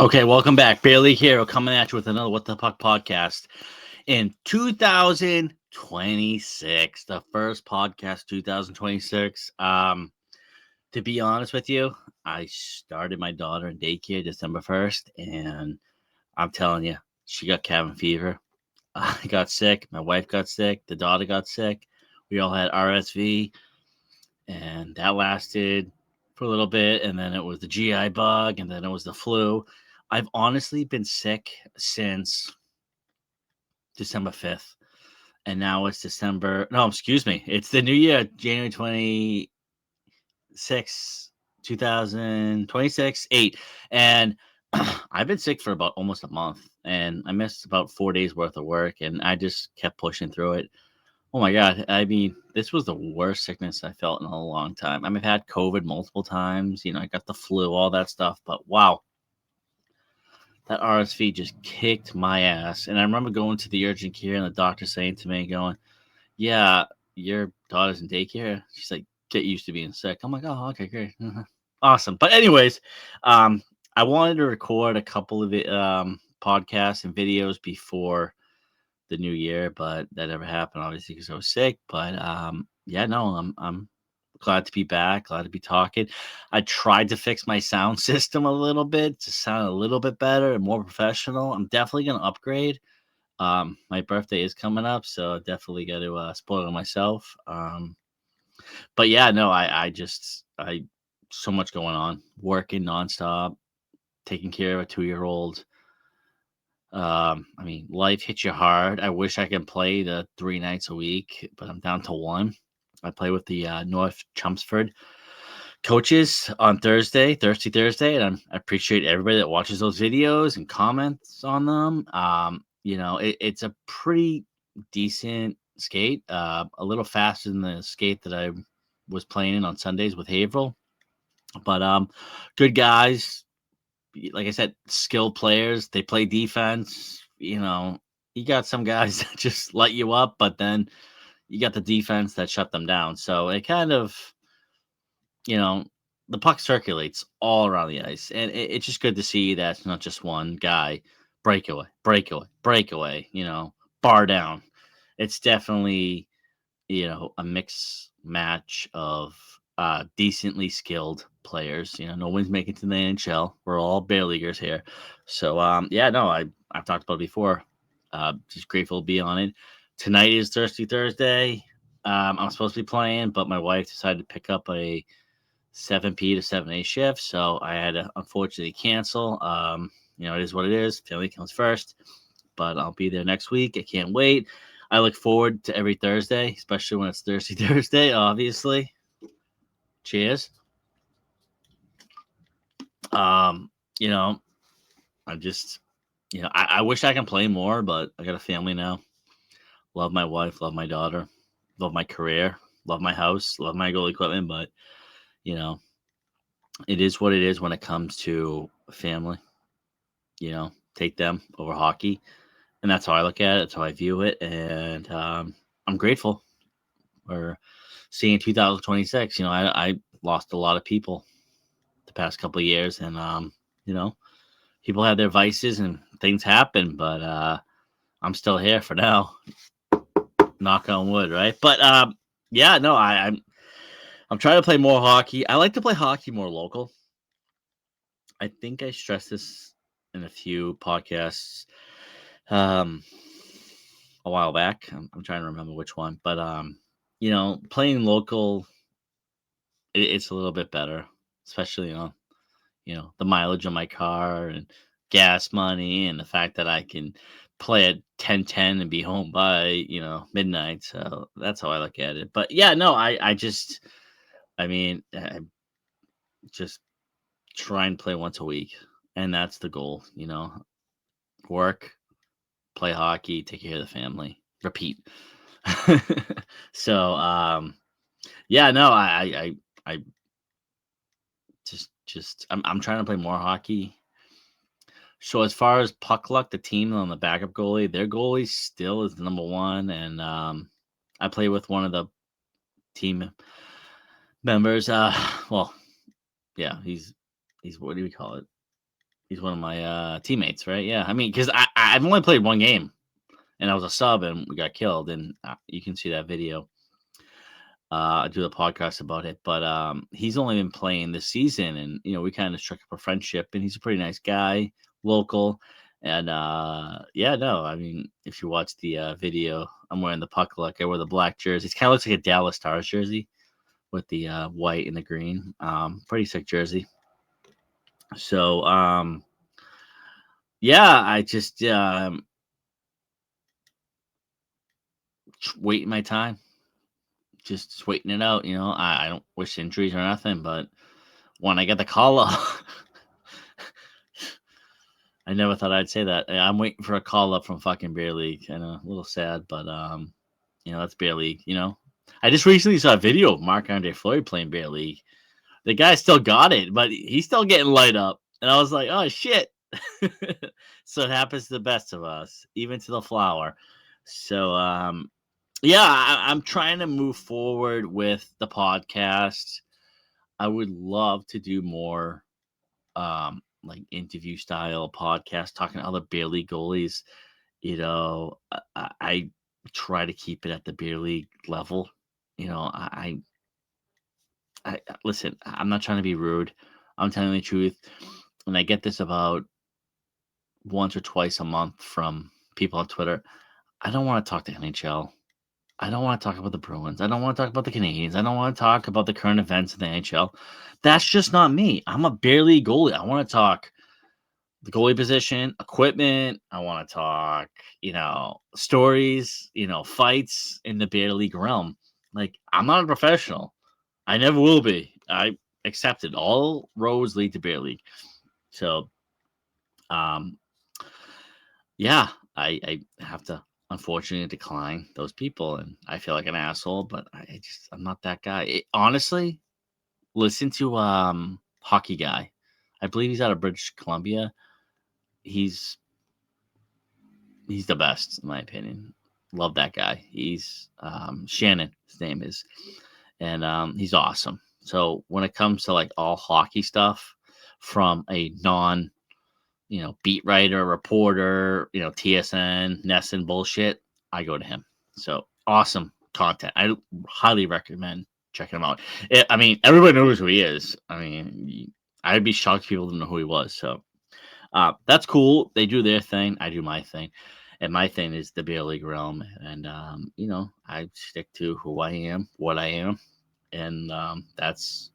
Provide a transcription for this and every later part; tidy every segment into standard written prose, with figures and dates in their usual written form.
Okay, welcome back. Barely Hero coming at you with another What the Puck podcast in 2026, the first podcast 2026. To be honest with you, I started my daughter in daycare December 1st, and I'm telling you, she got cabin fever. I got sick, my wife got sick, the daughter got sick. We all had RSV, and that lasted for a little bit, and then it was the GI bug, and then it was the flu. I've honestly been sick since December 5th, and now it's December. No, excuse me. It's the new year, January 26, 2026, 8. And I've been sick for about almost a month, and I missed about 4 days worth of work, and I just kept pushing through it. Oh my God. I mean, this was the worst sickness I felt in a long time. I mean, I've had COVID multiple times. I got the flu, all that stuff. But wow, that RSV just kicked my ass. And I remember going to the urgent care and the doctor saying to me, going, "Yeah, your daughter's in daycare." She's like, "Get used to being sick." I'm like, "Oh, okay, great." Awesome. But, anyways, um, I wanted to record a couple of podcasts and videos before the new year, but that never happened, obviously, because I was sick. But yeah, no, I'm glad to be back, glad to be talking. I tried to fix my sound system a little bit to sound a little bit better and more professional. I'm definitely gonna upgrade. My birthday is coming up, so definitely got to spoil myself. But yeah, no, I so much going on, working nonstop, taking care of a 2-year-old. I mean, life hits you hard. I wish I could play the 3 nights a week, but I'm down to one. I play with the North Chelmsford coaches on Thursday, and I appreciate everybody that watches those videos and comments on them. It's a pretty decent skate, a little faster than the skate that I was playing in on Sundays with Haverhill, but good guys, like I said, skilled players. They play defense. You got some guys that just light you up, but then you got the defense that shut them down. So it kind of, you know, the puck circulates all around the ice, and it's just good to see that it's not just one guy breakaway, breakaway, breakaway. Bar down. It's definitely a mix match of decently skilled players. No one's making it to the NHL. We're all bear leaguers here. So yeah, no, I've talked about it before. Just grateful to be on it. Tonight is Thirsty Thursday. I'm supposed to be playing, but my wife decided to pick up a 7 p to 7 a shift, so I had to unfortunately cancel. It is what it is. Family comes first, but I'll be there next week. I can't wait. I look forward to every Thursday, especially when it's Thirsty Thursday, obviously. Cheers. Um, you know, I just, I wish I can play more, but I got a family now. Love my wife, love my daughter, love my career, love my house, love my goal equipment, but, you know, it is what it is when it comes to family. Take them over hockey. And that's how I look at it. That's how I view it. And I'm grateful for seeing 2026. I lost a lot of people the past couple of years, and you know, people have their vices and things happen, but I'm still here for now. Knock on wood, right? But yeah, no, I'm trying to play more hockey. I like to play hockey more local. I think I stressed this in a few podcasts um, a while back. I'm trying to remember which one, but playing local, it's a little bit better, especially the mileage on my car and gas money and the fact that I can play at 10:10 and be home by midnight. So that's how I look at it. But yeah, no, I just try and play once a week, and that's the goal. Work, play hockey, take care of the family, repeat. So yeah, no, I just I'm trying to play more hockey. So as far as puck luck, the team on the backup goalie, their goalie still is the number one, and I play with one of the team members. Well, yeah, he's what do we call it? He's one of my teammates, right? Yeah, I mean, because I've only played one game, and I was a sub, and we got killed, and you can see that video. I do the podcast about it, but he's only been playing this season, and we kind of struck up a friendship, and he's a pretty nice guy, local, and yeah, no, I mean, if you watch the video, I'm wearing the puck look. I wear the black jersey. It kind of looks like a Dallas Stars jersey with the white and the green. Pretty sick jersey. So yeah, I just waiting my time, just waiting it out. I don't wish injuries or nothing, but when I get the call up, I never thought I'd say that. I'm waiting for a call up from fucking Beer League. I know, a little sad, but that's Beer League. I just recently saw a video of Marc-Andre Fleury playing Beer League. The guy still got it, but he's still getting light up, and I was like, oh shit. So it happens to the best of us, even to the flower. So yeah, I'm trying to move forward with the podcast. I would love to do more like interview style podcast talking to other beer league goalies. I try to keep it at the beer league level. I listen, I'm not trying to be rude. I'm telling the truth. And I get this about once or twice a month from people on Twitter. I don't want to talk to NHL. I don't want to talk about the Bruins. I don't want to talk about the Canadiens. I don't want to talk about the current events of the NHL. That's just not me. I'm a beer league goalie. I want to talk the goalie position, equipment. I want to talk, stories, fights in the beer league realm. Like, I'm not a professional. I never will be. I accepted all roads lead to beer league. So, yeah, I have to unfortunately decline those people, and I feel like an asshole, but I'm not that guy. Honestly, listen to Hockey Guy. I believe he's out of British Columbia. He's the best in my opinion. Love that guy. He's Shannon, his name is, and he's awesome. So when it comes to like all hockey stuff from a non beat writer, reporter, TSN, Nesson bullshit, I go to him. So awesome content. I highly recommend checking him out. I mean, everybody knows who he is. I mean, I'd be shocked if people didn't know who he was. So that's cool. They do their thing. I do my thing. And my thing is the beer league realm. And, I stick to who I am, what I am. And that's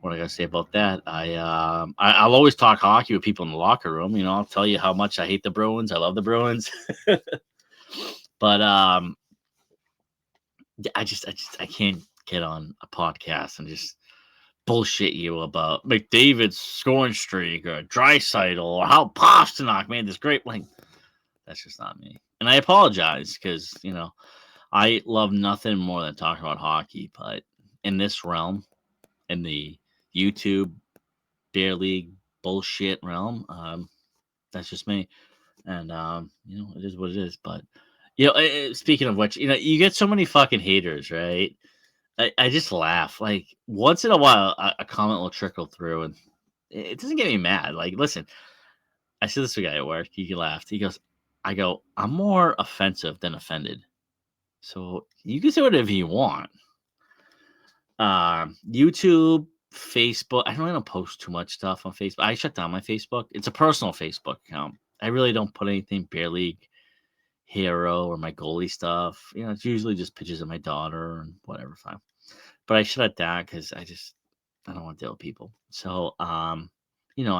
what I got to say about that. I'll always talk hockey with people in the locker room. I'll tell you how much I hate the Bruins. I love the Bruins. But I can't get on a podcast and just bullshit you about McDavid's scoring streak or Draisaitl or how Pasternak made this great. Like, that's just not me. And I apologize because, I love nothing more than talking about hockey. But in this realm, in the YouTube beer league bullshit realm, that's just me. And, it is what it is. But, speaking of which, you get so many fucking haters, right? I just laugh. Like, once in a while, a comment will trickle through, and it doesn't get me mad. Like, listen, I see this guy at work. He laughed. He goes, I'm more offensive than offended. So you can say whatever you want. YouTube, Facebook. I don't post too much stuff on Facebook. I shut down my Facebook. It's a personal Facebook account. I really don't put anything beer league, hero, or my goalie stuff. It's usually just pictures of my daughter and whatever. Fine. But I shut it down because I don't want to deal with people. So I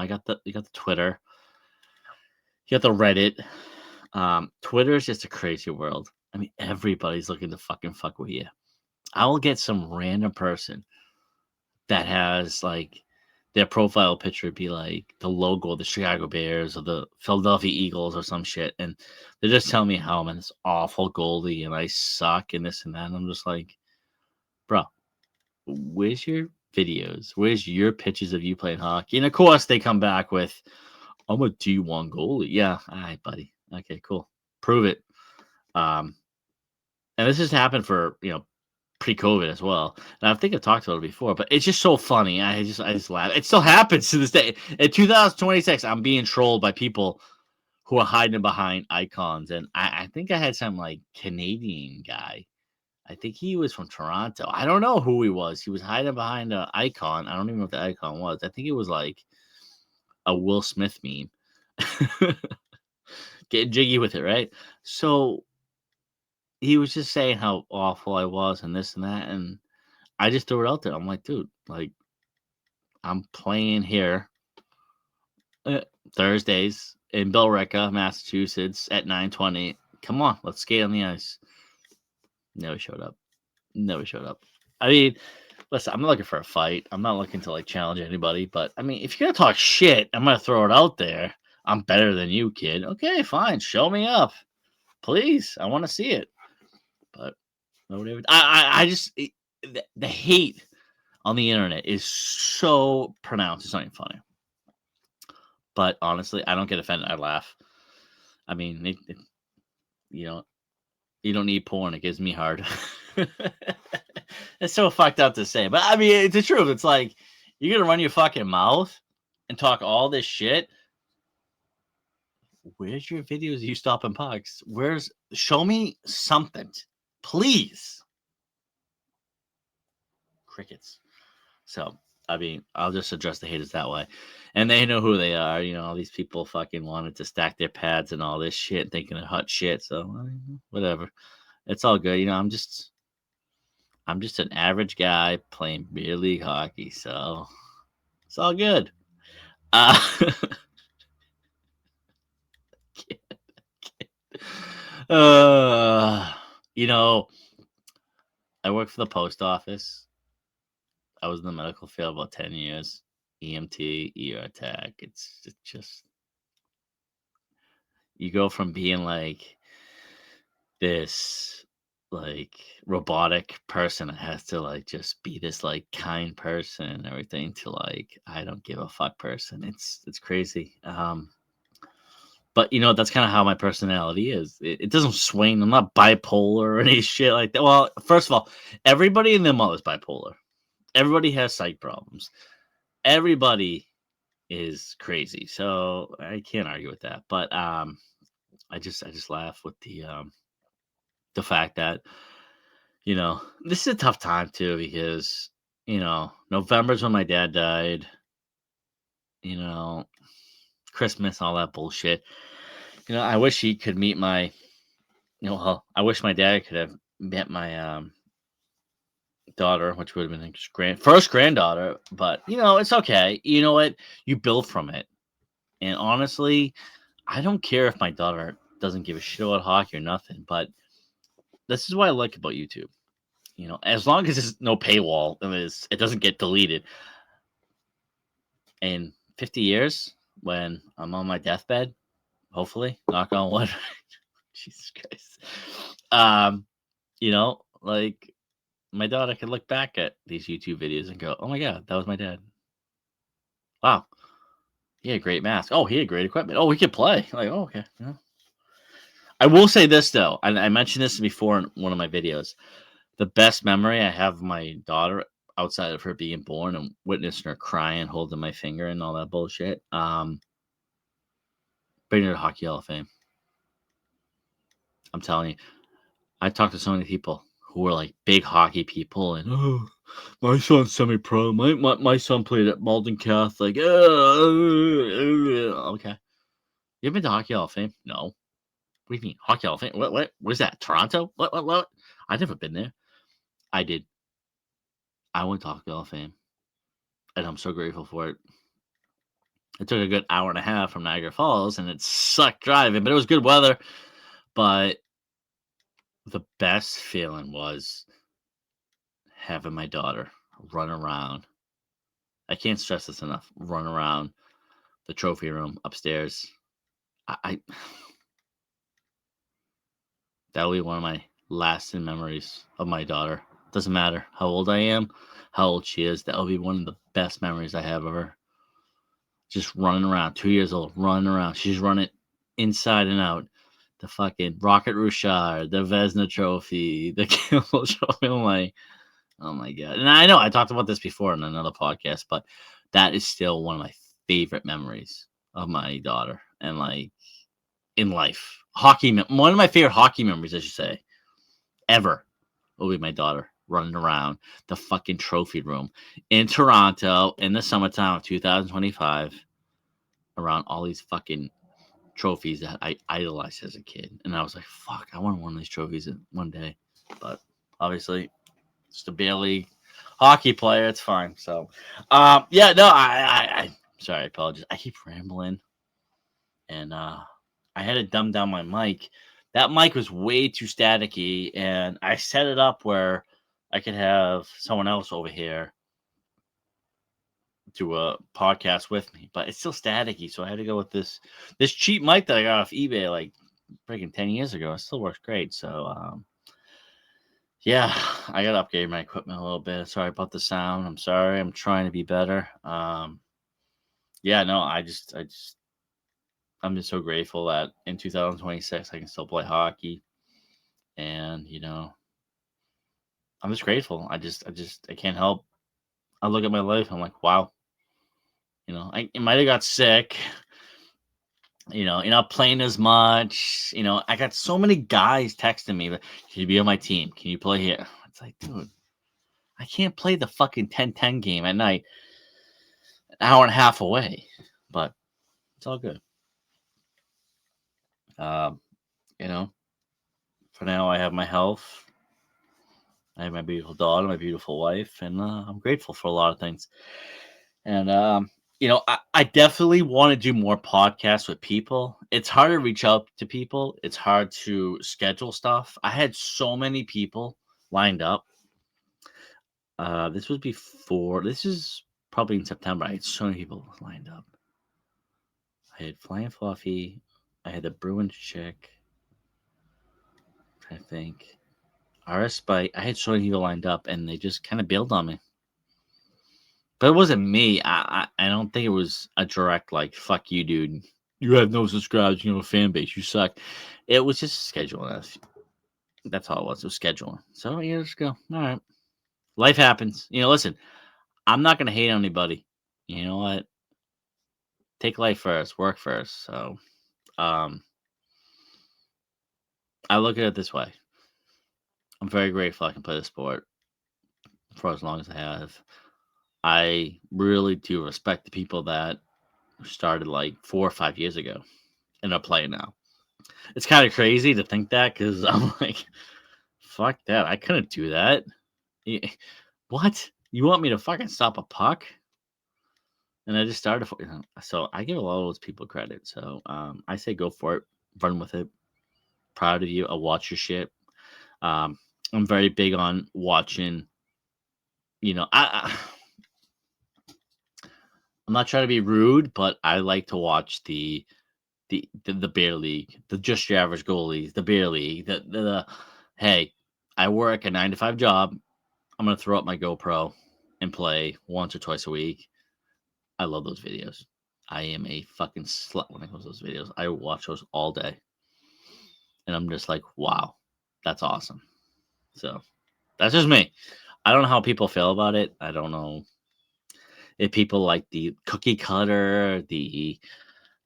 got you got the Twitter, you got the Reddit. Twitter is just a crazy world. I mean, everybody's looking to fucking fuck with you. I will get some random person that has like their profile picture be like the logo of the Chicago Bears or the Philadelphia Eagles or some shit, and they're just telling me how I'm this awful goalie and I suck and this and that. And I'm just like, bro, where's your videos? Where's your pictures of you playing hockey? And of course, they come back with, I'm a D1 goalie. Yeah, all right, buddy. Okay, cool. Prove it. And this has happened for pre-COVID as well. And I think I've talked about it before, but it's just so funny. I just laugh. It still happens to this day. In 2026, I'm being trolled by people who are hiding behind icons. And I think I had some like Canadian guy. I think he was from Toronto. I don't know who he was. He was hiding behind an icon. I don't even know what the icon was. I think it was like a Will Smith meme. Getting jiggy with it, right? So he was just saying how awful I was and this and that. And I just threw it out there. I'm like, dude, like, I'm playing here Thursdays in Billerica, Massachusetts at 9:20. Come on, let's skate on the ice. Never showed up. Never showed up. I mean, listen, I'm not looking for a fight. I'm not looking to like challenge anybody. But I mean, if you're gonna talk shit, I'm gonna throw it out there. I'm better than you, kid. Okay, fine. Show me up, please. I want to see it. But nobody. I just the hate on the internet is so pronounced. It's not even funny. But honestly, I don't get offended. I laugh. I mean, you know, you don't need porn. It gives me hard. It's so fucked up to say, but I mean, it's the truth. It's like you're gonna run your fucking mouth and talk all this shit. Where's your videos of you stopping pucks? Show me something, please. Crickets. So I mean, I'll just address the haters that way. And they know who they are. All these people fucking wanted to stack their pads and all this shit, thinking of hot shit. So whatever. It's all good. I'm just an average guy playing beer league hockey. So it's all good. I work for the post office. I was in the medical field about 10 years. EMT, ER tech. It's just you go from being like this like robotic person that has to like just be this like kind person and everything to like I don't give a fuck person. It's crazy. But that's kind of how my personality is. It doesn't swing. I'm not bipolar or any shit like that. Well, first of all, everybody in their mother's bipolar. Everybody has psych problems. Everybody is crazy. So I can't argue with that. But I just laugh with the fact that this is a tough time too because November's when my dad died. Christmas, all that bullshit. I wish he could meet my I wish my dad could have met my daughter, which would have been his first granddaughter, but it's okay. You know what? You build from it. And honestly, I don't care if my daughter doesn't give a shit about hockey or nothing, but this is what I like about YouTube. As long as there's no paywall and it doesn't get deleted. In 50 years, when I'm on my deathbed, hopefully, knock on wood. Jesus Christ. Like my daughter can look back at these YouTube videos and go, "Oh my god, that was my dad. Wow, he had great mask. Oh, he had great equipment. Oh, he could play." Like, oh, okay. Yeah. I will say this though, I mentioned this before in one of my videos. The best memory I have of my daughter, outside of her being born and witnessing her crying, holding my finger, and all that bullshit, bringing her to Hockey Hall of Fame. I'm telling you, I talked to so many people who were like big hockey people, and my son's semi-pro. My son played at Malden Catholic. Okay, you ever been to Hockey Hall of Fame? No. What do you mean Hockey Hall of Fame? What? Where's that? Toronto? What? I've never been there. I did. I went to Hockey Hall of Fame, and I'm so grateful for it. It took a good hour and a half from Niagara Falls, and it sucked driving, but it was good weather. But the best feeling was having my daughter run around. I can't stress this enough. Run around the trophy room upstairs. I that'll be one of my lasting memories of my daughter. Doesn't matter how old I am, how old she is. That'll be one of the best memories I have of her. Just running around, 2 years old, running around. She's running inside and out. the fucking Rocket Richard, the Vesna Trophy, the Kimmel Trophy. I'm like, oh my god! And I know I talked about this before in another podcast, but that is still one of my favorite memories of my daughter, and like in life, one of my favorite hockey memories, I should say, ever, will be my daughter running around the fucking trophy room in Toronto in the summertime of 2025 around all these fucking trophies that I idolized as a kid. And I was like, fuck, I want one of these trophies one day. But obviously, just a beer league hockey player. It's fine. So, yeah, no, I sorry, I apologize. I keep rambling. And I had to dumb down my mic. That mic was way too staticky. And I set it up where I could have someone else over here do a podcast with me, but it's still staticky. So I had to go with this cheap mic that I got off eBay like freaking 10 years ago. It still works great. So yeah, I gotta upgrade my equipment a little bit. Sorry about the sound. I'm sorry. I'm trying to be better. Yeah, no, I'm just so grateful that in 2026 I can still play hockey. And I'm just grateful. I can't help. I look at my life, I'm like, wow. I might have got sick. You're not playing as much. I got so many guys texting me, can you be on my team? Can you play here? It's like, dude, I can't play the fucking 10-10 game at night, an hour and a half away. But it's all good. You know, for now, I have my health. I have my beautiful daughter, my beautiful wife, and I'm grateful for a lot of things. And I definitely want to do more podcasts with people. It's hard to reach out to people. It's hard to schedule stuff. I had so many people lined up. This was before. This is probably in September. I had so many people lined up. I had Flying Fluffy. I had the Bruin chick. I think RS Spike. I had so many people lined up, and they just kind of bailed on me. But it wasn't me. I don't think it was a direct like fuck you, dude. You have no subscribers. You know, fan base. You suck. It was just scheduling. That's all it was. It was scheduling. So yeah, just go. All right. Life happens. Listen. I'm not gonna hate on anybody. You know what? Take life first. Work first. So, I look at it this way. I'm very grateful I can play the sport for as long as I have. I really do respect the people that started like 4 or 5 years ago and are playing now. It's kind of crazy to think that because I'm like, fuck that. I couldn't do that. What? You want me to fucking stop a puck? And I just started. So I give a lot of those people credit. So I say go for it. Run with it. Proud of you. I'll watch your shit. I'm very big on watching. I'm not trying to be rude, but I like to watch the beer league, the just your average goalies, the beer league, the hey, I work a 9 to 5 job. I'm gonna throw up my GoPro and play once or twice a week. I love those videos. I am a fucking slut when it comes to those videos. I watch those all day. And I'm just like, wow, that's awesome. So that's just me. I don't know how people feel about it. I don't know if people like the cookie cutter, the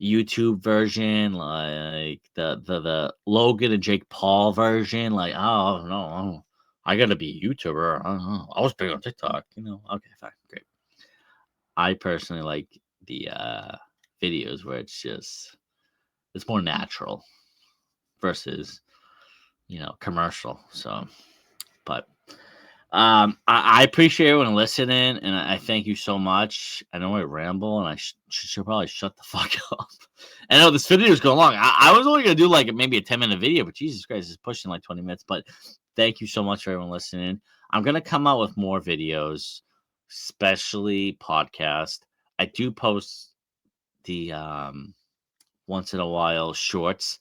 YouTube version, like the Logan and Jake Paul version. Like, oh no, I gotta be a YouTuber. I don't know. I was big on TikTok. Okay, fine, great. I personally like the videos where it's more natural versus commercial. So, but I appreciate everyone listening, and I thank you so much. I know I ramble, and I should probably shut the fuck up. I know this video is going long. I was only gonna do like maybe a 10-minute video, but Jesus Christ, it's pushing like 20 minutes. But thank you so much for everyone listening. I'm gonna come out with more videos, especially podcast. I do post the once in a while shorts,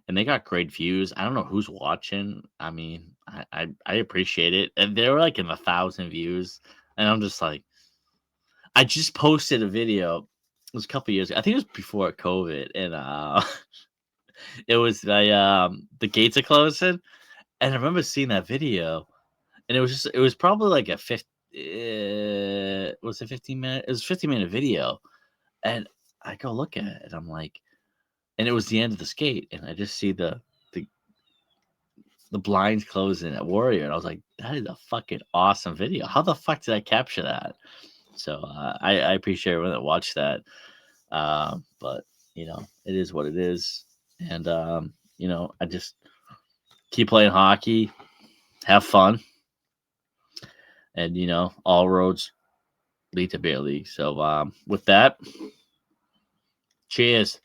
and they got great views. I don't know who's watching. I mean, I appreciate it, and they were like in 1,000 views, and I'm just like, I just posted a video. It was a couple years ago. I think it was before COVID, and It was the gates are closing, and I remember seeing that video, and it was probably like a 50. Was it 15 minute? It was a 15-minute video, and I go look at it, and I'm like, and it was the end of the skate, and I just see the the blinds closing at Warrior, and I was like, that is a fucking awesome video. How the fuck did I capture that? So I appreciate everyone that watched that. But it is what it is, and I just keep playing hockey, have fun, and all roads lead to Bear League. So with that, cheers.